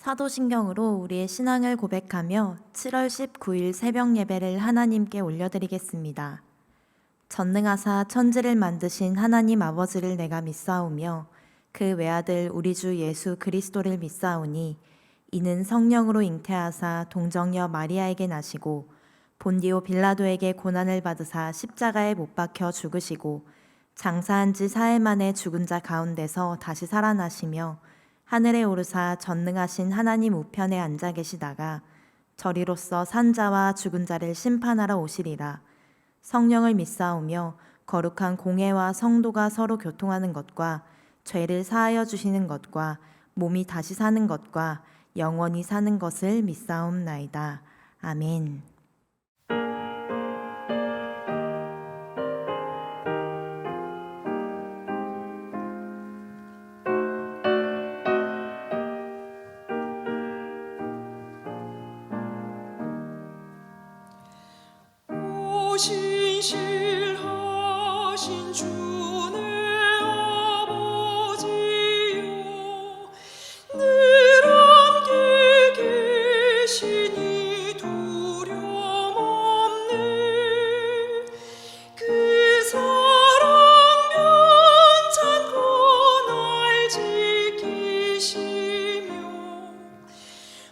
사도신경으로 우리의 신앙을 고백하며 7월 19일 새벽 예배를 하나님께 올려드리겠습니다. 전능하사 천지를 만드신 하나님 아버지를 내가 믿사오며 그 외아들 우리 주 예수 그리스도를 믿사오니 이는 성령으로 잉태하사 동정녀 마리아에게 나시고 본디오 빌라도에게 고난을 받으사 십자가에 못 박혀 죽으시고 장사한 지 사흘 만에 죽은 자 가운데서 다시 살아나시며 하늘에 오르사 전능하신 하나님 우편에 앉아 계시다가 저리로서 산자와 죽은 자를 심판하러 오시리라. 성령을 믿사오며 거룩한 공회와 성도가 서로 교통하는 것과 죄를 사하여 주시는 것과 몸이 다시 사는 것과 영원히 사는 것을 믿사옵나이다. 아멘. 신실하신 주 내 아버지요, 늘 함께 계시니 두려움 없네. 그 사랑 변찮고 날 지키시며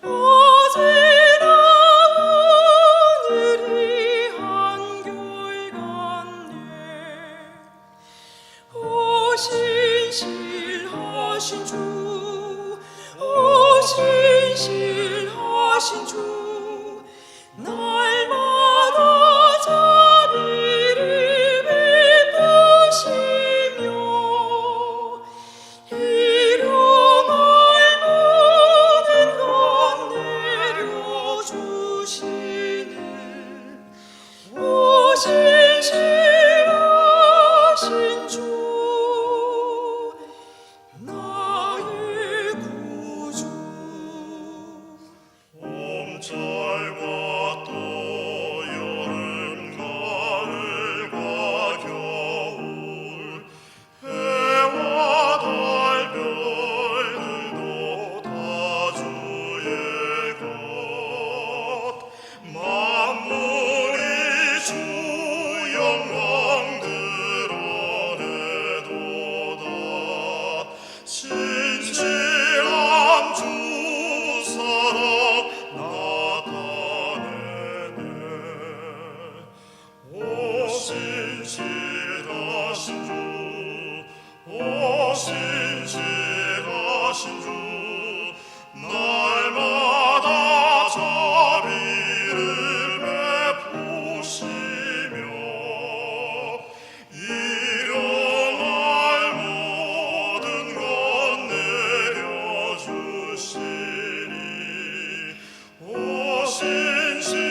어제나 오늘이 한결같네. 오 신실하신 주, 오 신실하신 주, 날마다 자비를 베푸시며 일용할 모든 것 내려주시는 오 신실하신 주, 나의 구주. 봄철과 또 여름 가을과 겨울, 해와 달 별들도 다 주의 것. 만물이 주 영광 드러내도다. 신실한 주 사랑 나타내네. 오 신실하신 주, 오 신실하신 주, 날마다 자비를 베푸시며 일용할 모든 것 내려주시니 오 신실하신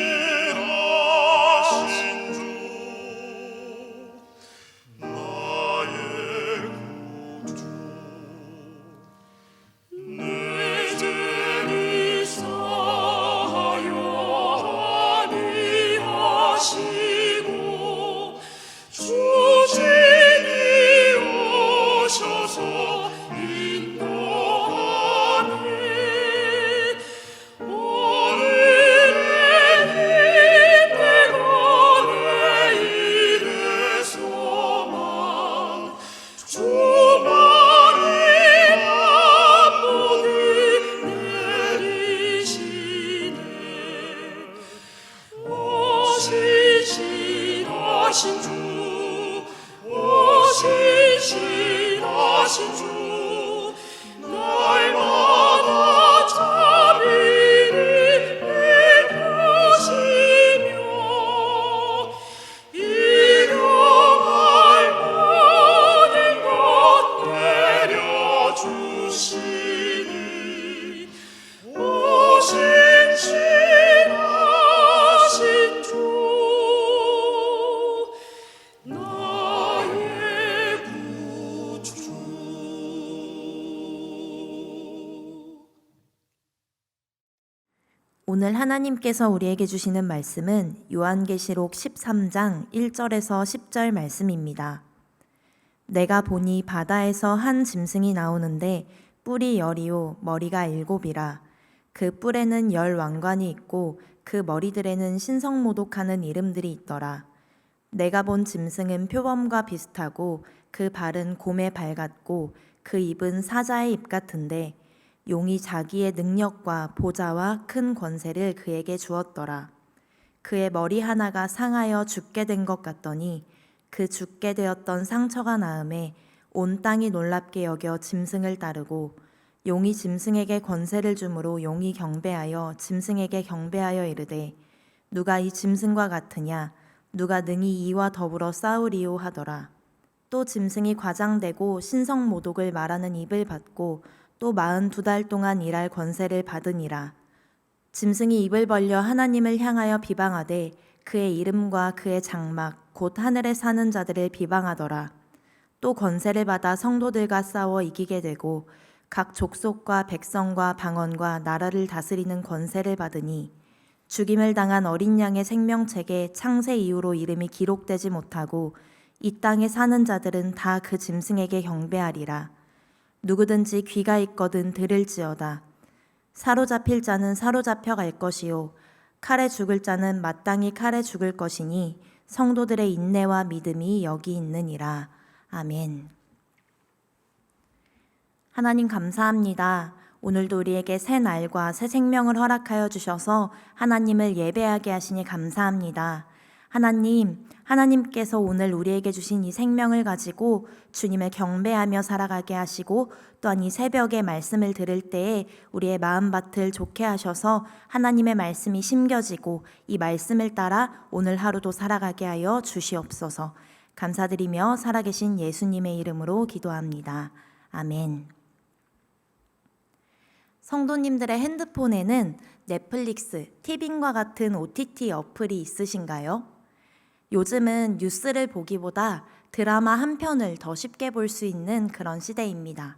주, 나의 구주. 내 죄를 사하여 아니하시고 주님이 오셔서 인도하네. 오늘의 힘내가 내일에서만 주말이 한복을 내리시네. 오 신실하신 주, 오 신실하신 주, 날마다 자비를 베푸시며 일용할 모든 것 내려주시니 오 신실하신 주, 나의 구주. 오늘 하나님께서 우리에게 주시는 말씀은 요한계시록 13장 1절에서 10절 말씀입니다. 내가 보니 바다에서 한 짐승이 나오는데 뿔이 10이요 머리가 7이라. 그 뿔에는 10 왕관이 있고 그 머리들에는 신성모독하는 이름들이 있더라. 내가 본 짐승은 표범과 비슷하고 그 발은 곰의 발 같고 그 입은 사자의 입 같은데 용이 자기의 능력과 보좌와 큰 권세를 그에게 주었더라. 그의 머리 하나가 상하여 죽게 된 것 같더니 그 죽게 되었던 상처가 나음에 온 땅이 놀랍게 여겨 짐승을 따르고 용이 짐승에게 권세를 주므로 용이 경배하여 짐승에게 경배하여 이르되 누가 이 짐승과 같으냐 누가 능히 이와 더불어 싸우리요 하더라. 또 짐승이 과장되고 신성모독을 말하는 입을 받고 또 42달 동안 일할 권세를 받으니라. 짐승이 입을 벌려 하나님을 향하여 비방하되 그의 이름과 그의 장막 곧 하늘에 사는 자들을 비방하더라. 또 권세를 받아 성도들과 싸워 이기게 되고 각 족속과 백성과 방언과 나라를 다스리는 권세를 받으니 죽임을 당한 어린 양의 생명책에 창세 이후로 이름이 기록되지 못하고 이 땅에 사는 자들은 다 그 짐승에게 경배하리라. 누구든지 귀가 있거든 들을지어다. 사로잡힐 자는 사로잡혀 갈 것이요 칼에 죽을 자는 마땅히 칼에 죽을 것이니 성도들의 인내와 믿음이 여기 있느니라. 아멘. 하나님 감사합니다. 오늘도 우리에게 새 날과 새 생명을 허락하여 주셔서 하나님을 예배하게 하시니 감사합니다. 하나님께서 오늘 우리에게 주신 이 생명을 가지고 주님을 경배하며 살아가게 하시고 또한 이 새벽에 말씀을 들을 때에 우리의 마음밭을 좋게 하셔서 하나님의 말씀이 심겨지고 이 말씀을 따라 오늘 하루도 살아가게 하여 주시옵소서. 감사드리며 살아계신 예수님의 이름으로 기도합니다. 아멘. 성도님들의 핸드폰에는 넷플릭스, 티빙과 같은 OTT 어플이 있으신가요? 요즘은 뉴스를 보기보다 드라마 한 편을 더 쉽게 볼 수 있는 그런 시대입니다.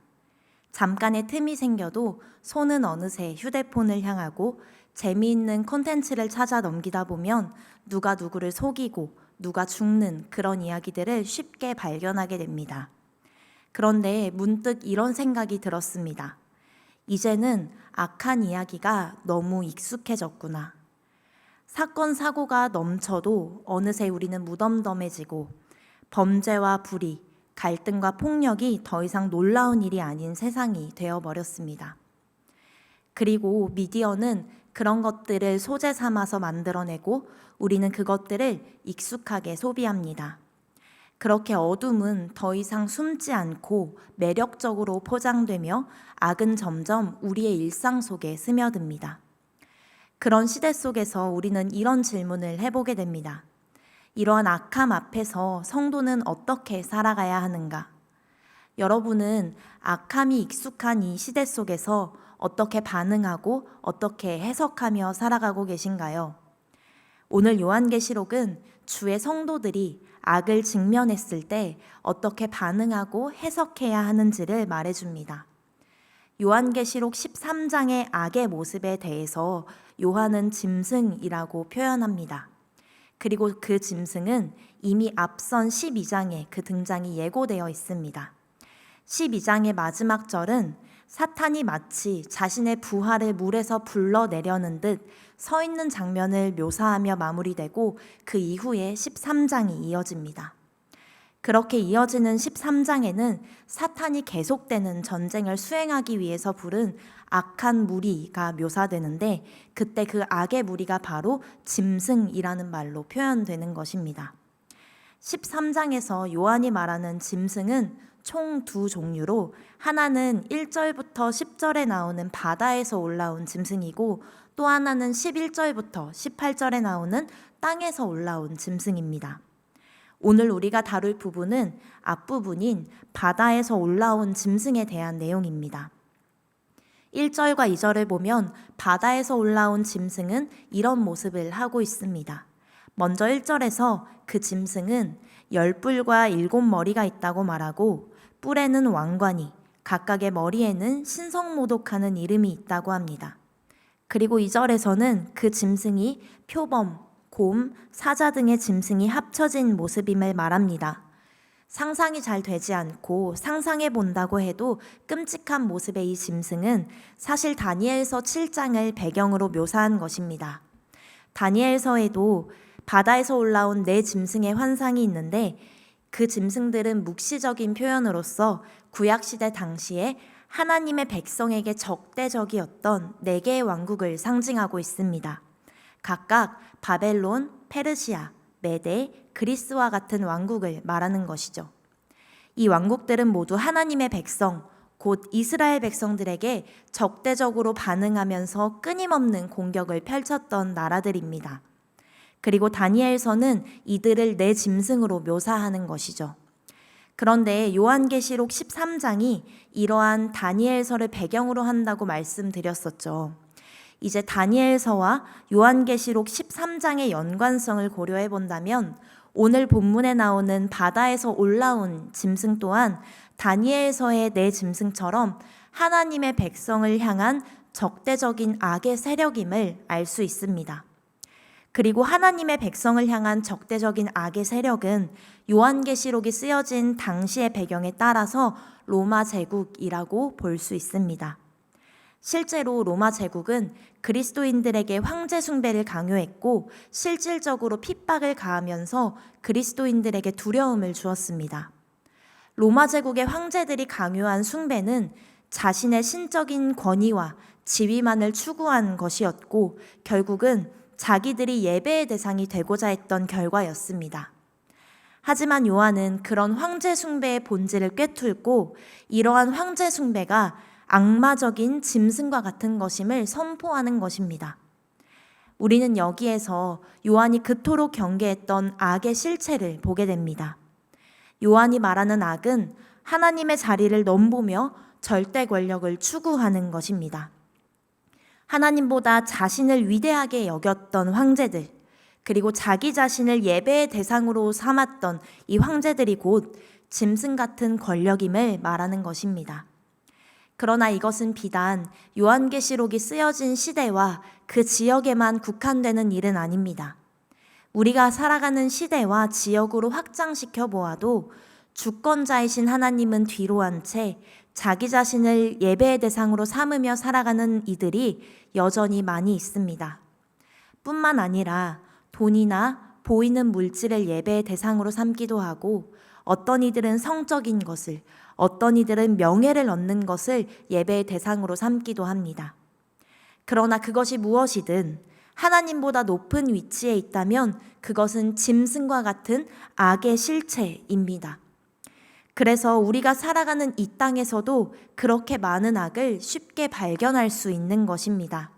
잠깐의 틈이 생겨도 손은 어느새 휴대폰을 향하고 재미있는 콘텐츠를 찾아 넘기다 보면 누가 누구를 속이고 누가 죽는 그런 이야기들을 쉽게 발견하게 됩니다. 그런데 문득 이런 생각이 들었습니다. 이제는 악한 이야기가 너무 익숙해졌구나. 사건, 사고가 넘쳐도 어느새 우리는 무덤덤해지고 범죄와 불의, 갈등과 폭력이 더 이상 놀라운 일이 아닌 세상이 되어버렸습니다. 그리고 미디어는 그런 것들을 소재 삼아서 만들어내고 우리는 그것들을 익숙하게 소비합니다. 그렇게 어둠은 더 이상 숨지 않고 매력적으로 포장되며 악은 점점 우리의 일상 속에 스며듭니다. 그런 시대 속에서 우리는 이런 질문을 해보게 됩니다. 이러한 악함 앞에서 성도는 어떻게 살아가야 하는가? 여러분은 악함이 익숙한 이 시대 속에서 어떻게 반응하고 어떻게 해석하며 살아가고 계신가요? 오늘 요한계시록은 주의 성도들이 악을 직면했을 때 어떻게 반응하고 해석해야 하는지를 말해줍니다. 요한계시록 13장의 악의 모습에 대해서 요한은 짐승이라고 표현합니다. 그리고 그 짐승은 이미 앞선 12장에 그 등장이 예고되어 있습니다. 12장의 마지막 절은 사탄이 마치 자신의 부하를 물에서 불러내려는 듯 서 있는 장면을 묘사하며 마무리되고 그 이후에 13장이 이어집니다. 그렇게 이어지는 13장에는 사탄이 계속되는 전쟁을 수행하기 위해서 부른 악한 무리가 묘사되는데 그때 그 악의 무리가 바로 짐승이라는 말로 표현되는 것입니다. 13장에서 요한이 말하는 짐승은 총 2종류로 하나는 1절부터 10절에 나오는 바다에서 올라온 짐승이고 또 하나는 11절부터 18절에 나오는 땅에서 올라온 짐승입니다. 오늘 우리가 다룰 부분은 앞부분인 바다에서 올라온 짐승에 대한 내용입니다. 1절과 2절을 보면 바다에서 올라온 짐승은 이런 모습을 하고 있습니다. 먼저 1절에서 그 짐승은 10뿔과 7머리가 있다고 말하고 뿔에는 왕관이 각각의 머리에는 신성모독하는 이름이 있다고 합니다. 그리고 2절에서는 그 짐승이 표범, 곰, 사자 등의 짐승이 합쳐진 모습임을 말합니다. 상상이 잘 되지 않고 상상해 본다고 해도 끔찍한 모습의 이 짐승은 사실 다니엘서 7장을 배경으로 묘사한 것입니다. 다니엘서에도 바다에서 올라온 네 짐승의 환상이 있는데 그 짐승들은 묵시적인 표현으로서 구약시대 당시에 하나님의 백성에게 적대적이었던 네 개의 왕국을 상징하고 있습니다. 각각 바벨론, 페르시아, 메데, 그리스와 같은 왕국을 말하는 것이죠. 이 왕국들은 모두 하나님의 백성, 곧 이스라엘 백성들에게 적대적으로 반응하면서 끊임없는 공격을 펼쳤던 나라들입니다. 그리고 다니엘서는 이들을 네 짐승으로 묘사하는 것이죠. 그런데 요한계시록 13장이 이러한 다니엘서를 배경으로 한다고 말씀드렸었죠. 이제 다니엘서와 요한계시록 13장의 연관성을 고려해 본다면 오늘 본문에 나오는 바다에서 올라온 짐승 또한 다니엘서의 네 짐승처럼 하나님의 백성을 향한 적대적인 악의 세력임을 알 수 있습니다. 그리고 하나님의 백성을 향한 적대적인 악의 세력은 요한계시록이 쓰여진 당시의 배경에 따라서 로마 제국이라고 볼 수 있습니다. 실제로 로마 제국은 그리스도인들에게 황제 숭배를 강요했고 실질적으로 핍박을 가하면서 그리스도인들에게 두려움을 주었습니다. 로마 제국의 황제들이 강요한 숭배는 자신의 신적인 권위와 지위만을 추구한 것이었고 결국은 자기들이 예배의 대상이 되고자 했던 결과였습니다. 하지만 요한은 그런 황제 숭배의 본질을 꿰뚫고 이러한 황제 숭배가 악마적인 짐승과 같은 것임을 선포하는 것입니다. 우리는 여기에서 요한이 그토록 경계했던 악의 실체를 보게 됩니다. 요한이 말하는 악은 하나님의 자리를 넘보며 절대 권력을 추구하는 것입니다. 하나님보다 자신을 위대하게 여겼던 황제들, 그리고 자기 자신을 예배의 대상으로 삼았던 이 황제들이 곧 짐승 같은 권력임을 말하는 것입니다. 그러나 이것은 비단 요한계시록이 쓰여진 시대와 그 지역에만 국한되는 일은 아닙니다. 우리가 살아가는 시대와 지역으로 확장시켜 보아도 주권자이신 하나님은 뒤로 한 채 자기 자신을 예배의 대상으로 삼으며 살아가는 이들이 여전히 많이 있습니다. 뿐만 아니라 돈이나 보이는 물질을 예배의 대상으로 삼기도 하고 어떤 이들은 성적인 것을, 어떤 이들은 명예를 얻는 것을 예배의 대상으로 삼기도 합니다. 그러나 그것이 무엇이든 하나님보다 높은 위치에 있다면 그것은 짐승과 같은 악의 실체입니다. 그래서 우리가 살아가는 이 땅에서도 그렇게 많은 악을 쉽게 발견할 수 있는 것입니다.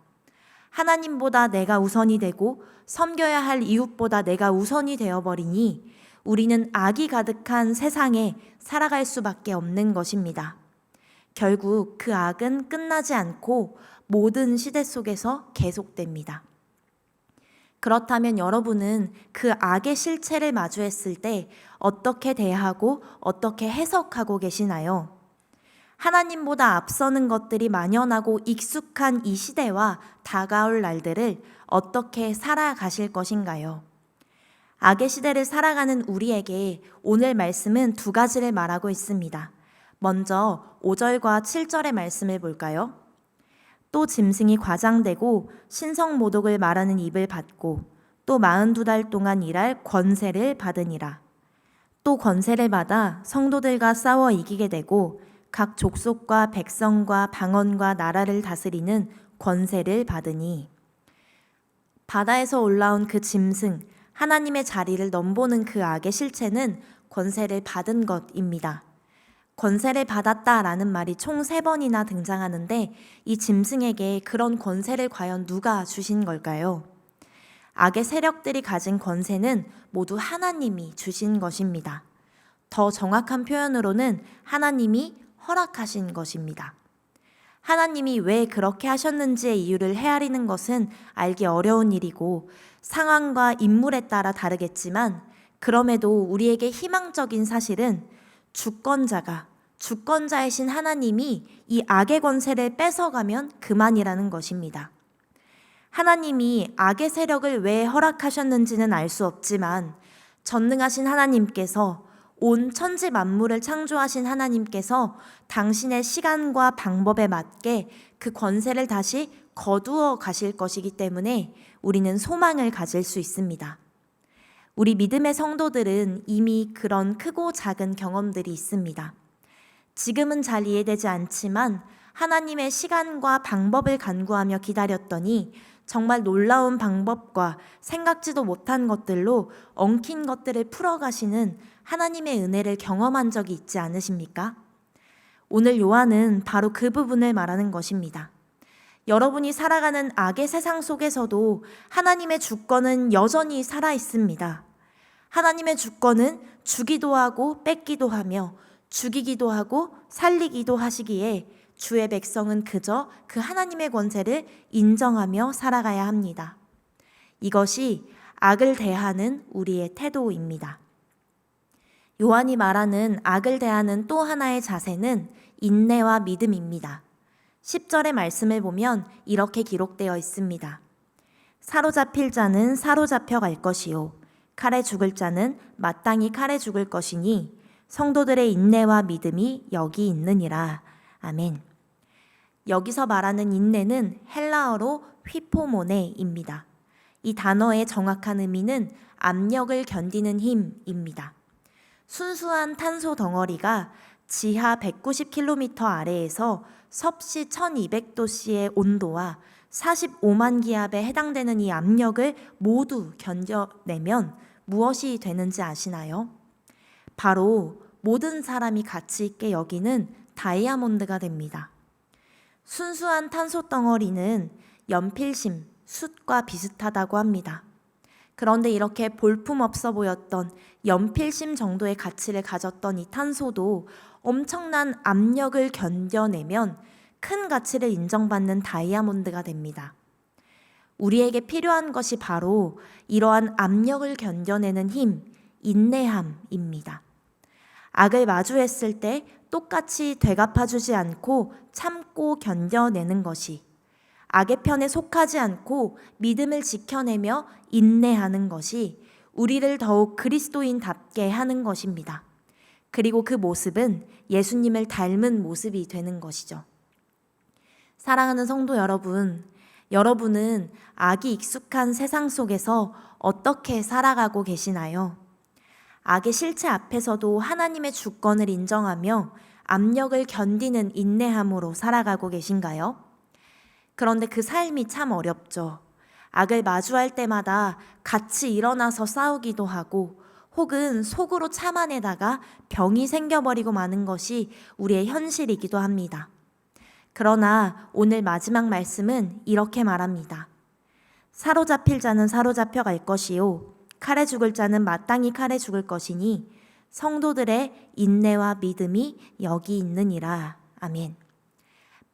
하나님보다 내가 우선이 되고 섬겨야 할 이웃보다 내가 우선이 되어버리니 우리는 악이 가득한 세상에 살아갈 수밖에 없는 것입니다. 결국 그 악은 끝나지 않고 모든 시대 속에서 계속됩니다. 그렇다면 여러분은 그 악의 실체를 마주했을 때 어떻게 대하고 어떻게 해석하고 계시나요? 하나님보다 앞서는 것들이 만연하고 익숙한 이 시대와 다가올 날들을 어떻게 살아가실 것인가요? 악의 시대를 살아가는 우리에게 오늘 말씀은 두 가지를 말하고 있습니다. 먼저 5절과 7절의 말씀을 볼까요? 또 짐승이 과장되고 신성모독을 말하는 입을 받고 또 42달 동안 일할 권세를 받으니라. 또 권세를 받아 성도들과 싸워 이기게 되고 각 족속과 백성과 방언과 나라를 다스리는 권세를 받으니. 바다에서 올라온 그 짐승, 하나님의 자리를 넘보는 그 악의 실체는 권세를 받은 것입니다. 권세를 받았다라는 말이 총 3번이나 등장하는데 이 짐승에게 그런 권세를 과연 누가 주신 걸까요? 악의 세력들이 가진 권세는 모두 하나님이 주신 것입니다. 더 정확한 표현으로는 하나님이 허락하신 것입니다. 하나님이 왜 그렇게 하셨는지의 이유를 헤아리는 것은 알기 어려운 일이고 상황과 인물에 따라 다르겠지만 그럼에도 우리에게 희망적인 사실은 주권자이신 하나님이 이 악의 권세를 뺏어가면 그만이라는 것입니다. 하나님이 악의 세력을 왜 허락하셨는지는 알 수 없지만 전능하신 하나님께서 온 천지 만물을 창조하신 하나님께서 당신의 시간과 방법에 맞게 그 권세를 다시 거두어 가실 것이기 때문에 우리는 소망을 가질 수 있습니다. 우리 믿음의 성도들은 이미 그런 크고 작은 경험들이 있습니다. 지금은 잘 이해되지 않지만 하나님의 시간과 방법을 간구하며 기다렸더니 정말 놀라운 방법과 생각지도 못한 것들로 엉킨 것들을 풀어가시는 하나님의 은혜를 경험한 적이 있지 않으십니까? 오늘 요한은 바로 그 부분을 말하는 것입니다. 여러분이 살아가는 악의 세상 속에서도 하나님의 주권은 여전히 살아 있습니다. 하나님의 주권은 주기도 하고 뺏기도 하며 죽이기도 하고 살리기도 하시기에 주의 백성은 그저 그 하나님의 권세를 인정하며 살아가야 합니다. 이것이 악을 대하는 우리의 태도입니다. 요한이 말하는 악을 대하는 또 하나의 자세는 인내와 믿음입니다. 10절의 말씀을 보면 이렇게 기록되어 있습니다. 사로잡힐 자는 사로잡혀 갈 것이요 칼에 죽을 자는 마땅히 칼에 죽을 것이니 성도들의 인내와 믿음이 여기 있느니라. 아멘. 여기서 말하는 인내는 헬라어로 휘포모네입니다. 이 단어의 정확한 의미는 압력을 견디는 힘입니다. 순수한 탄소 덩어리가 지하 190km 아래에서 섭씨 1200도씨의 온도와 45만 기압에 해당되는 이 압력을 모두 견뎌내면 무엇이 되는지 아시나요? 바로 모든 사람이 가치 있게 여기는 다이아몬드가 됩니다. 순수한 탄소 덩어리는 연필심, 숯과 비슷하다고 합니다. 그런데 이렇게 볼품없어 보였던 연필심 정도의 가치를 가졌던 이 탄소도 엄청난 압력을 견뎌내면 큰 가치를 인정받는 다이아몬드가 됩니다. 우리에게 필요한 것이 바로 이러한 압력을 견뎌내는 힘, 인내함입니다. 악을 마주했을 때 똑같이 되갚아주지 않고 참고 견뎌내는 것이, 악의 편에 속하지 않고 믿음을 지켜내며 인내하는 것이 우리를 더욱 그리스도인답게 하는 것입니다. 그리고 그 모습은 예수님을 닮은 모습이 되는 것이죠. 사랑하는 성도 여러분, 여러분은 악이 익숙한 세상 속에서 어떻게 살아가고 계시나요? 악의 실체 앞에서도 하나님의 주권을 인정하며 압력을 견디는 인내함으로 살아가고 계신가요? 그런데 그 삶이 참 어렵죠. 악을 마주할 때마다 같이 일어나서 싸우기도 하고 혹은 속으로 참아내다가 병이 생겨버리고 마는 것이 우리의 현실이기도 합니다. 그러나 오늘 마지막 말씀은 이렇게 말합니다. 사로잡힐 자는 사로잡혀 갈 것이요 칼에 죽을 자는 마땅히 칼에 죽을 것이니 성도들의 인내와 믿음이 여기 있느니라. 아멘.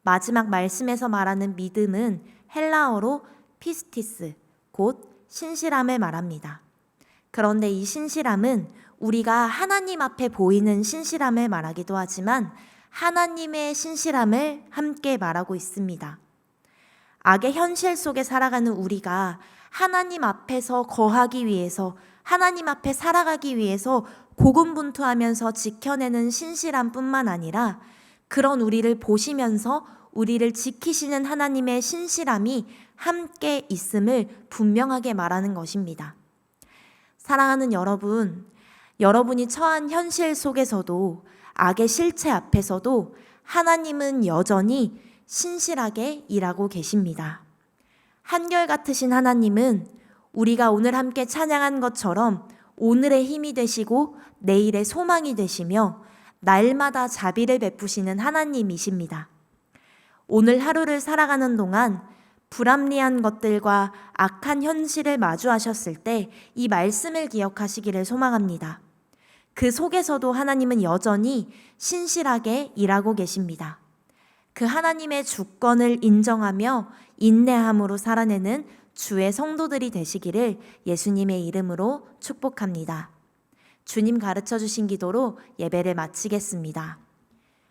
마지막 말씀에서 말하는 믿음은 헬라어로 피스티스, 곧 신실함을 말합니다. 그런데 이 신실함은 우리가 하나님 앞에 보이는 신실함을 말하기도 하지만 하나님의 신실함을 함께 말하고 있습니다. 악의 현실 속에 살아가는 우리가 하나님 앞에서 거하기 위해서, 하나님 앞에 살아가기 위해서 고군분투하면서 지켜내는 신실함뿐만 아니라 그런 우리를 보시면서 우리를 지키시는 하나님의 신실함이 함께 있음을 분명하게 말하는 것입니다. 사랑하는 여러분, 여러분이 처한 현실 속에서도 악의 실체 앞에서도 하나님은 여전히 신실하게 일하고 계십니다. 한결같으신 하나님은 우리가 오늘 함께 찬양한 것처럼 오늘의 힘이 되시고 내일의 소망이 되시며 날마다 자비를 베푸시는 하나님이십니다. 오늘 하루를 살아가는 동안 불합리한 것들과 악한 현실을 마주하셨을 때 이 말씀을 기억하시기를 소망합니다. 그 속에서도 하나님은 여전히 신실하게 일하고 계십니다. 그 하나님의 주권을 인정하며 인내함으로 살아내는 주의 성도들이 되시기를 예수님의 이름으로 축복합니다. 주님 가르쳐 주신 기도로 예배를 마치겠습니다.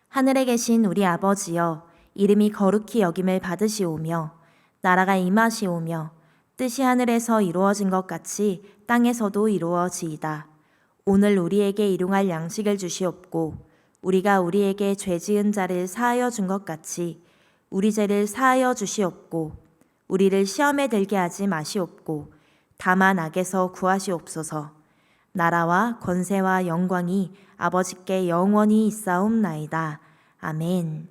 하늘에 계신 우리 아버지여, 이름이 거룩히 여김을 받으시오며 나라가 임하시오며 뜻이 하늘에서 이루어진 것 같이 땅에서도 이루어지이다. 오늘 우리에게 일용할 양식을 주시옵고 우리가 우리에게 죄 지은 자를 사하여 준 것 같이 우리 죄를 사하여 주시옵고 우리를 시험에 들게 하지 마시옵고 다만 악에서 구하시옵소서. 나라와 권세와 영광이 아버지께 영원히 있사옵나이다. 아멘.